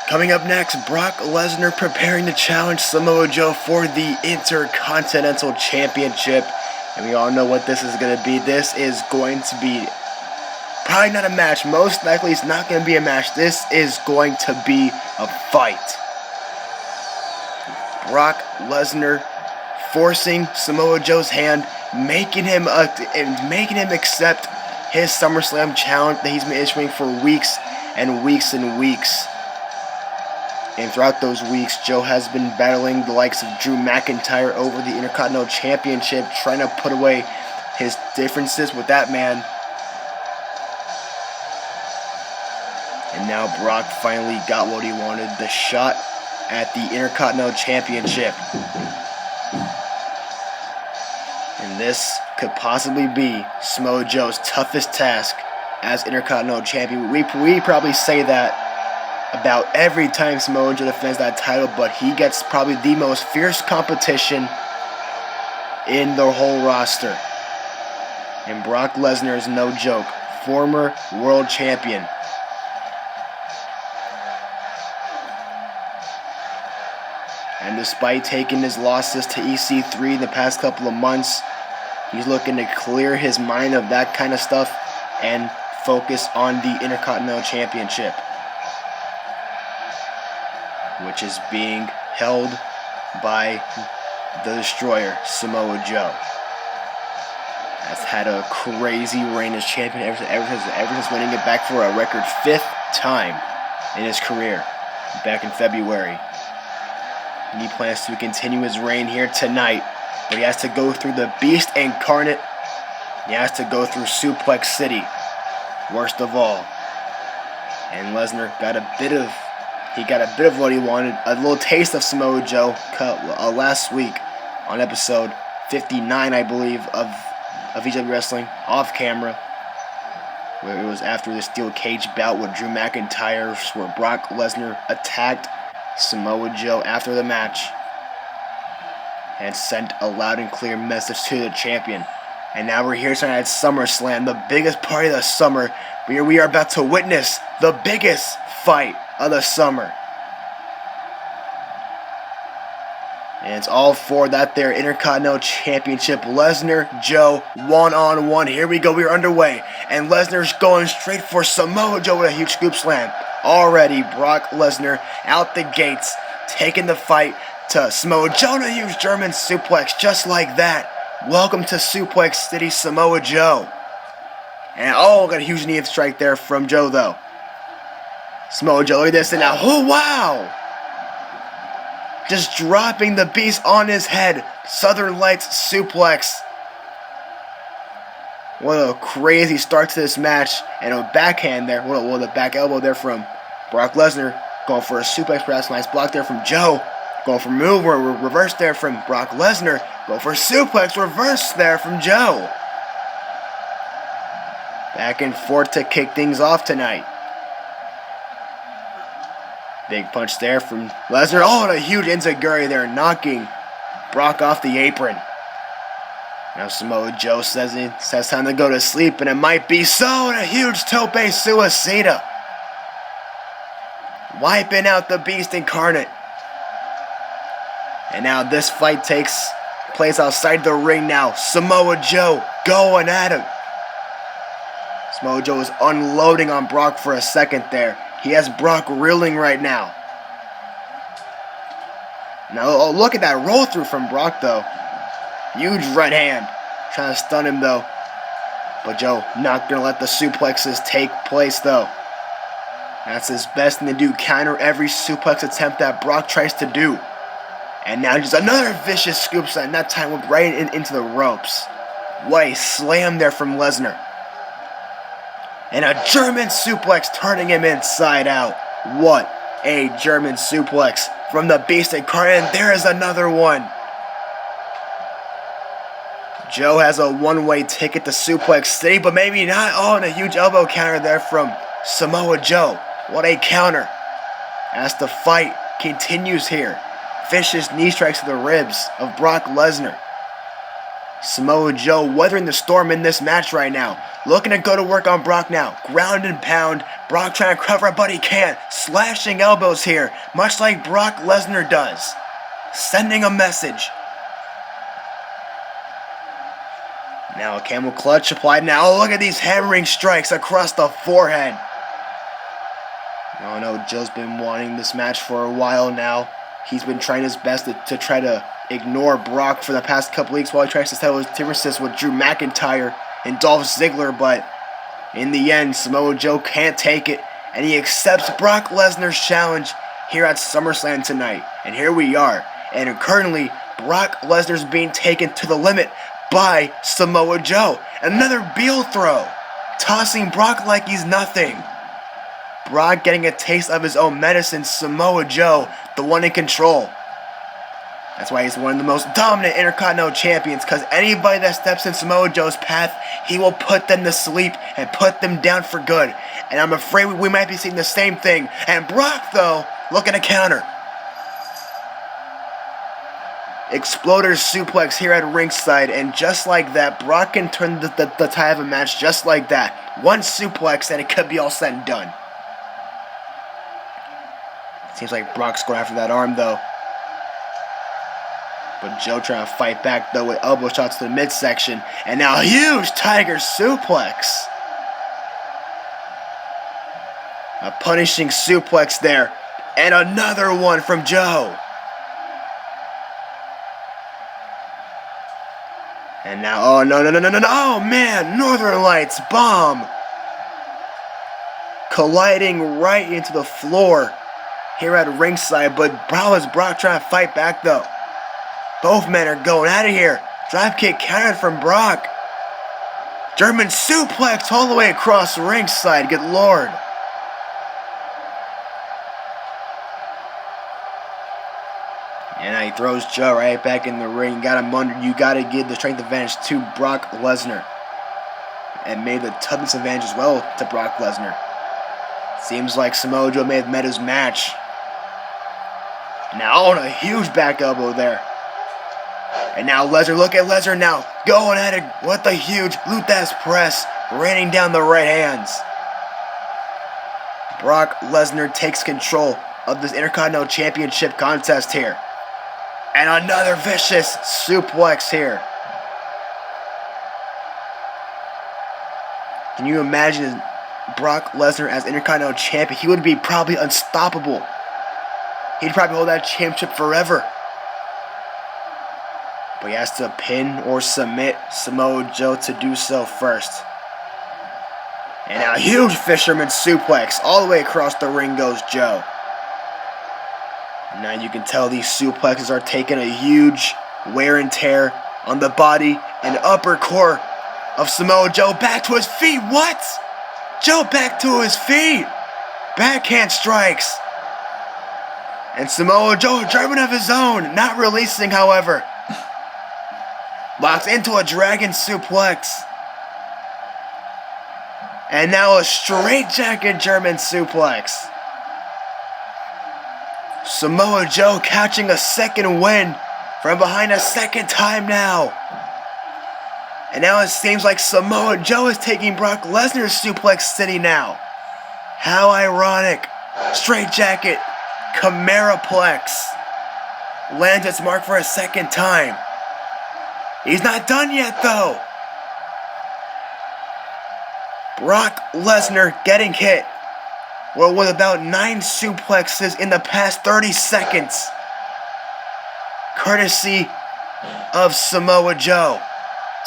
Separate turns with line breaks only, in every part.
Coming up next, Brock Lesnar preparing to challenge Samoa Joe for the Intercontinental Championship. And we all know what this is going to be. This is going to be probably not a match. Most likely it's not going to be a match. This is going to be a fight. Brock Lesnar forcing Samoa Joe's hand, making him accept his SummerSlam challenge that he's been issuing for weeks and weeks and weeks. And throughout those weeks, Joe has been battling the likes of Drew McIntyre over the Intercontinental Championship, trying to put away his differences with that man. And now Brock finally got what he wanted, the shot at the Intercontinental Championship. And this could possibly be Samoa Joe's toughest task as Intercontinental Champion. We probably say that about every time Samoa Joe defends that title, but he gets probably the most fierce competition in the whole roster. And Brock Lesnar is no joke. Former world champion. And despite taking his losses to EC3 in the past couple of months, he's looking to clear his mind of that kind of stuff and focus on the Intercontinental Championship, which is being held by the Destroyer, Samoa Joe. Has had a crazy reign as champion ever since winning it back for a record 5th time in his career back in February. And he plans to continue his reign here tonight, but he has to go through the Beast Incarnate. He has to go through Suplex City, worst of all. And Lesnar got a bit of what he wanted, a little taste of Samoa Joe last week on episode 59, I believe, of VGW Wrestling, off camera, where it was after the steel cage bout with Drew McIntyre, where Brock Lesnar attacked Samoa Joe after the match and sent a loud and clear message to the champion. And now we're here tonight at SummerSlam, the biggest party of the summer. We are about to witness the biggest fight of the summer. And it's all for that there Intercontinental Championship. Lesnar, Joe, one-on-one. Here we go, we are underway. And Lesnar's going straight for Samoa Joe with a huge scoop slam. Already, Brock Lesnar out the gates, taking the fight to Samoa Joe, a huge German suplex, just like that. Welcome to Suplex City, Samoa Joe. And got a huge knee strike there from Joe, though. Samoa Joe, look at this, and now, oh wow! Just dropping the beast on his head. Southern Lights suplex. What a crazy start to this match. And a backhand there. What a back elbow there from Brock Lesnar. Going for a suplex press. Nice block there from Joe. Going for a move or reverse there from Brock Lesnar. Go for a suplex reverse there from Joe. Back and forth to kick things off tonight. Big punch there from Lesnar. And a huge enziguri there, knocking Brock off the apron. Now Samoa Joe says time to go to sleep, and it might be so. And a huge tope suicida, wiping out the Beast Incarnate. And now this fight takes place outside the ring now. Samoa Joe going at him. Samoa Joe is unloading on Brock for a second there. He has Brock reeling right now. Now, look at that roll through from Brock, though. Huge right hand. Trying to stun him, though. But Joe not going to let the suplexes take place, though. That's his best thing to do. Counter every suplex attempt that Brock tries to do. And now just another vicious scoop slam. That time went right into the ropes. What a slam there from Lesnar. And a German suplex turning him inside out. What a German suplex from the Beast Incarnate. And there is another one. Joe has a one-way ticket to Suplex City, but maybe not. And a huge elbow counter there from Samoa Joe. What a counter. As the fight continues here. Vicious knee strikes to the ribs of Brock Lesnar. Samoa Joe weathering the storm in this match right now. Looking to go to work on Brock now. Ground and pound. Brock trying to cover it, but he can't. Slashing elbows here, much like Brock Lesnar does. Sending a message. Now a camel clutch applied now. Oh, look at these hammering strikes across the forehead. Oh no, Joe's been wanting this match for a while now. He's been trying his best to try to ignore Brock for the past couple weeks while he tries to settle his differences with Drew McIntyre and Dolph Ziggler, but in the end, Samoa Joe can't take it, and he accepts Brock Lesnar's challenge here at SummerSlam tonight. And here we are, and currently, Brock Lesnar's being taken to the limit by Samoa Joe. Another Beal throw, tossing Brock like he's nothing. Brock getting a taste of his own medicine, Samoa Joe, the one in control. That's why he's one of the most dominant Intercontinental Champions, because anybody that steps in Samoa Joe's path, he will put them to sleep and put them down for good. And I'm afraid we might be seeing the same thing. And Brock, though, looking to counter. Exploder suplex here at ringside, and just like that, Brock can turn the tide of a match just like that. One suplex and it could be all said and done. Seems like Brock's going after that arm, though. But Joe trying to fight back, though, with elbow shots to the midsection. And now a huge Tiger suplex. A punishing suplex there. And another one from Joe. And now, oh, no. Oh, man, Northern Lights bomb. Colliding right into the floor here at ringside. But how is Brock trying to fight back, though? Both men are going out of here. Dropkick countered from Brock. German suplex all the way across ringside. Good lord. And now he throws Joe right back in the ring. You gotta give the strength advantage to Brock Lesnar. And maybe the toughness advantage as well to Brock Lesnar. Seems like Samoa Joe may have met his match. Now on a huge back elbow there. And now Lesnar, look at Lesnar now, going at it with the huge Luthez press, raining down the right hands. Brock Lesnar takes control of this Intercontinental Championship contest here. And another vicious suplex here. Can you imagine Brock Lesnar as Intercontinental Champion? He would be probably unstoppable. He'd probably hold that championship forever. But he has to pin or submit Samoa Joe to do so first. And now a huge fisherman suplex. All the way across the ring goes Joe. Now you can tell these suplexes are taking a huge wear and tear on the body and upper core of Samoa Joe. Back to his feet. What? Joe back to his feet. Backhand strikes. And Samoa Joe, German of his own, not releasing, however. Locks into a dragon suplex. And now a straightjacket German suplex. Samoa Joe catching a second win from behind a second time now. And now it seems like Samoa Joe is taking Brock Lesnar's suplex city now. How ironic. Straightjacket, Chimeraplex. Lands its mark for a second time. He's not done yet, though. Brock Lesnar getting hit. Well, with about 9 suplexes in the past 30 seconds. Courtesy of Samoa Joe.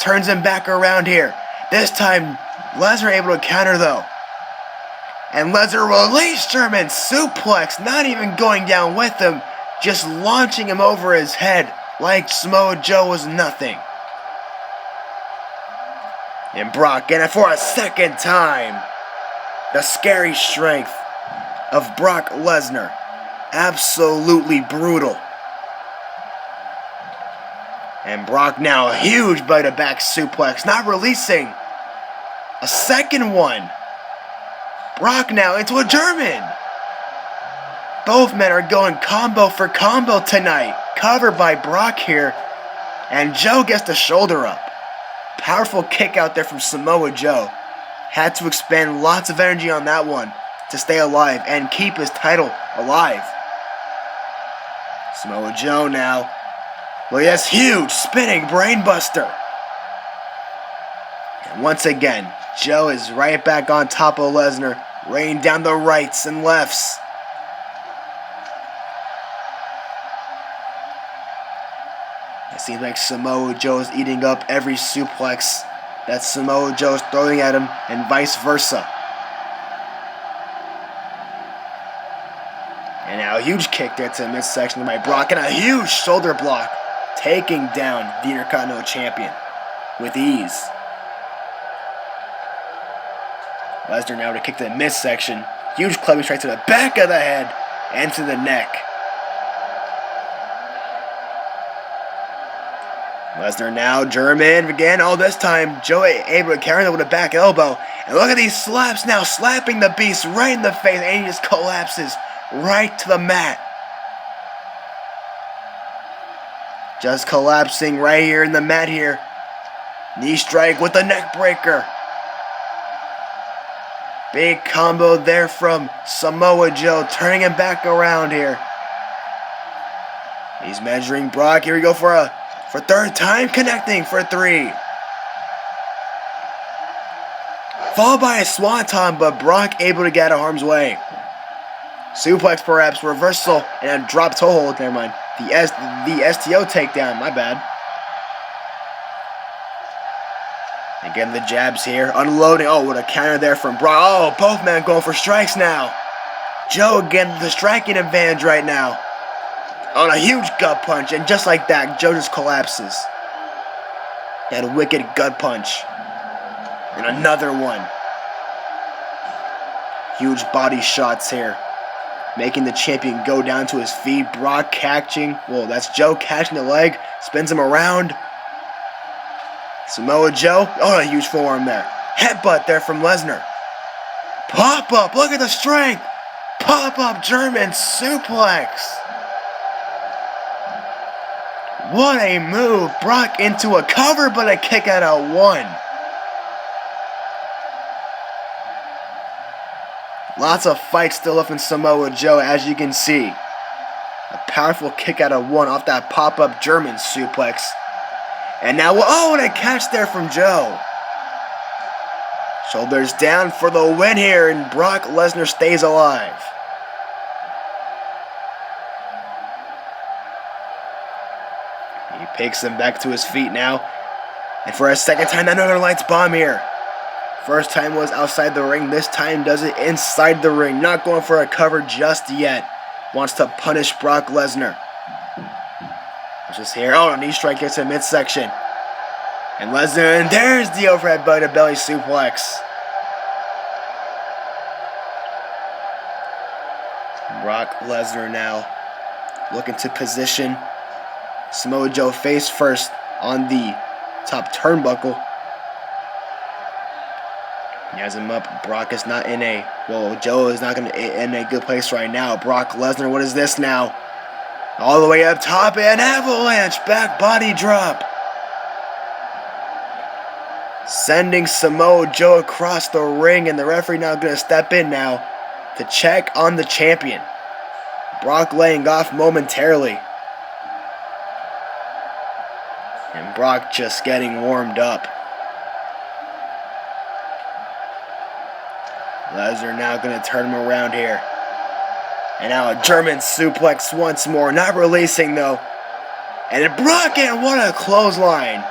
Turns him back around here. This time, Lesnar able to counter, though. And Lesnar released German suplex. Not even going down with him. Just launching him over his head like Samoa Joe was nothing. And Brock getting it for a second time. The scary strength of Brock Lesnar. Absolutely brutal. And Brock now a huge bite-to-back suplex. Not releasing. A second one. Brock now into a German. Both men are going combo for combo tonight. Covered by Brock here. And Joe gets the shoulder up. Powerful kick out there from Samoa Joe. Had to expend lots of energy on that one to stay alive and keep his title alive. Samoa Joe now. Look at this huge spinning brainbuster. And once again, Joe is right back on top of Lesnar, raining down the rights and lefts. It seems like Samoa Joe is eating up every suplex that Samoa Joe is throwing at him, and vice versa. And now a huge kick there to the midsection by Brock, and a huge shoulder block, taking down the Intercontinental Champion with ease. Lesnar now to kick to the midsection. Huge clubbing strike to the back of the head and to the neck. Lesnar now, German again. Oh, this time Joe able to carry him with a back elbow. And look at these slaps now, slapping the Beast right in the face, and he just collapses right to the mat. Just collapsing right here in the mat here. Knee strike with the neck breaker. Big combo there from Samoa Joe, turning him back around here. He's measuring Brock. Here we go for third time, connecting for 3. Followed by a swanton, but Brock able to get out of harm's way. Suplex perhaps, reversal, and a drop toe hold. Never mind. The STO takedown, my bad. Again, the jabs here, unloading. Oh, what a counter there from Brock. Oh, both men going for strikes now. Joe again, the striking advantage right now. On a huge gut punch, and just like that, Joe just collapses. And a wicked gut punch. And another one. Huge body shots here, making the champion go down to his feet. Brock catching, well, that's Joe catching the leg, spins him around. Samoa Joe, oh, a huge forearm there. Headbutt there from Lesnar. Pop up, look at the strength. Pop up German suplex. What a move. Brock into a cover, but a kick out of 1. Lots of fight still left in Samoa Joe, as you can see. A powerful kick out of 1 off that pop-up German suplex. And now, oh, and a catch there from Joe. Shoulders down for the win here, and Brock Lesnar stays alive. He picks him back to his feet now. And for a second time, another lights bomb here. First time was outside the ring. This time does it inside the ring. Not going for a cover just yet. Wants to punish Brock Lesnar. Just here. Oh, a knee strike gets to midsection. And Lesnar, and there's the overhead belly to belly suplex. Brock Lesnar now looking to position Samoa Joe face first on the top turnbuckle. He has him up. Brock is not in a, well, Joe is not in a good place right now. Brock Lesnar, what is this now? All the way up top, and avalanche back body drop. Sending Samoa Joe across the ring, and the referee now going to step in now to check on the champion. Brock laying off momentarily. And Brock just getting warmed up. Lesnar now going to turn him around here. And now a German suplex once more. Not releasing though. And Brock, and what a clothesline.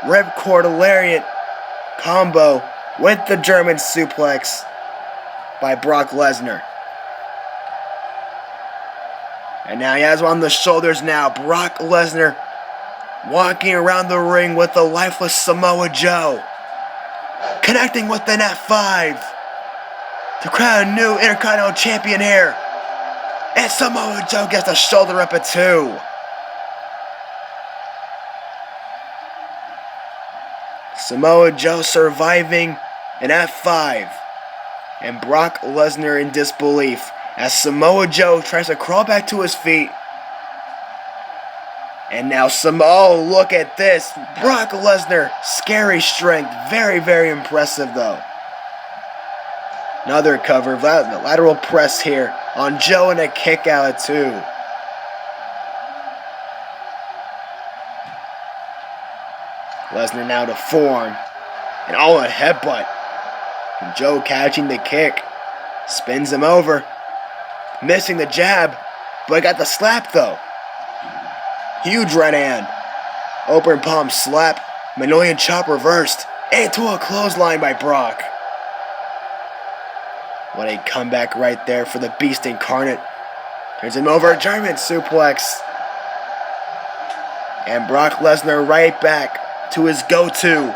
Ripcord lariat combo with the German suplex by Brock Lesnar. And now he has one on the shoulders now. Brock Lesnar walking around the ring with the lifeless Samoa Joe. Connecting with an F5 to crown a new Intercontinental Champion here. And Samoa Joe gets the shoulder up at 2. Samoa Joe surviving an F5. And Brock Lesnar in disbelief as Samoa Joe tries to crawl back to his feet. And now oh, look at this. Brock Lesnar, scary strength. Very, very impressive though. Another cover. Lateral press here on Joe and a kick out at 2. Lesnar now to forearm. And a headbutt. And Joe catching the kick. Spins him over. Missing the jab. But got the slap though. Huge right hand. Open palm slap. Manoyan chop reversed. Into a clothesline by Brock. What a comeback right there for the Beast Incarnate. Turns him over. German suplex. And Brock Lesnar right back to his go-to.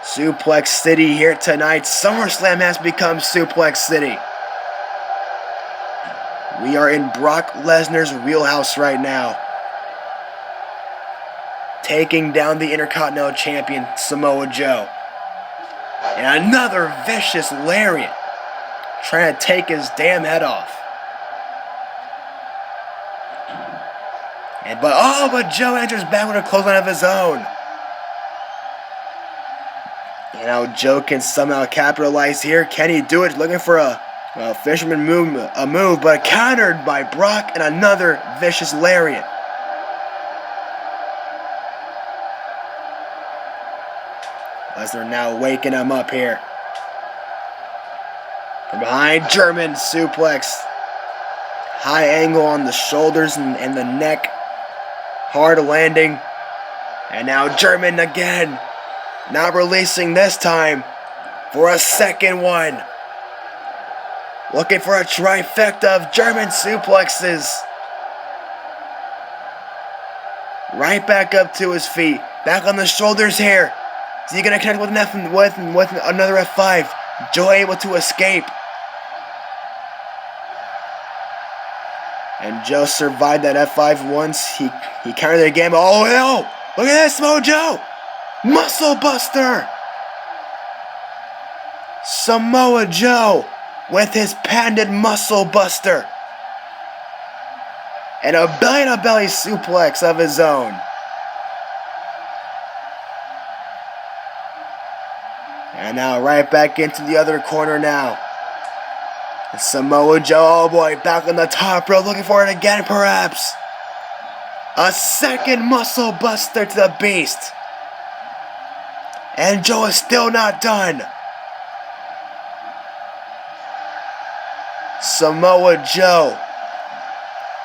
Suplex City here tonight. SummerSlam has become Suplex City. We are in Brock Lesnar's wheelhouse right now. Taking down the Intercontinental Champion, Samoa Joe. And another vicious lariat. Trying to take his damn head off. But Joe enters back with a clothesline of his own. And now Joe can somehow capitalize here. Can he do it? Looking for a fisherman move, but countered by Brock and another vicious lariat. Lesnar now waking him up here. From behind, German suplex. High angle on the shoulders and the neck. Hard landing. And now German again. Not releasing this time for a second one. Looking for a trifecta of German suplexes. Right back up to his feet. Back on the shoulders here. Is he going to connect with another F5? Joe able to escape. And Joe survived that F5 once. He countered it again. Oh, no! Look at this, Samoa Joe! Muscle Buster! Samoa Joe with his patented Muscle Buster. And a belly-to-belly suplex of his own. And now right back into the other corner now. And Samoa Joe, oh boy, back on the top row, looking for it again perhaps. A second Muscle Buster to the Beast. And Joe is still not done. Samoa Joe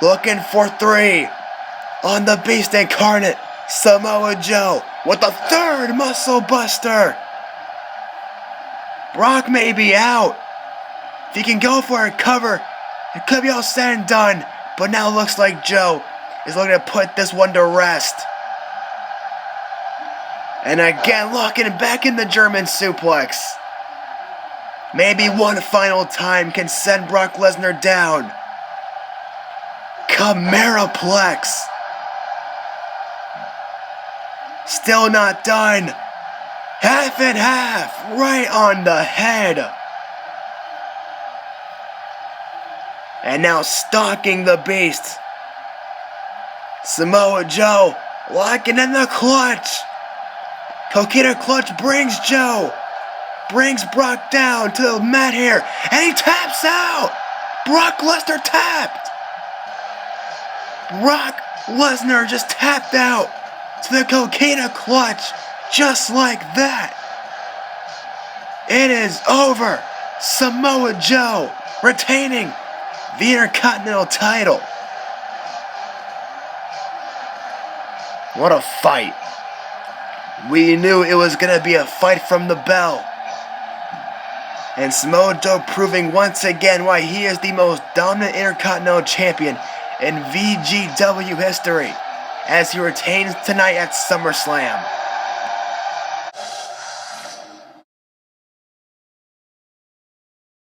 looking for 3 on the Beast Incarnate. Samoa Joe with the third Muscle Buster. Brock may be out. If he can go for a cover, it could be all said and done. But now it looks like Joe is looking to put this one to rest. And again, locking back in the German suplex. Maybe one final time can send Brock Lesnar down. Chimeraplex. Still not done. Half and half, right on the head. And now stalking the Beast. Samoa Joe locking in the clutch. Coquina clutch brings Joe. Brings Brock down to the mat here. And he taps out. Brock Lesnar tapped. Brock Lesnar just tapped out to the Coquina clutch. Just like that. It is over. Samoa Joe retaining the Intercontinental title. What a fight. We knew it was going to be a fight from the bell. And Samoa Joe proving once again why he is the most dominant Intercontinental Champion in VGW history, as he retains tonight at SummerSlam.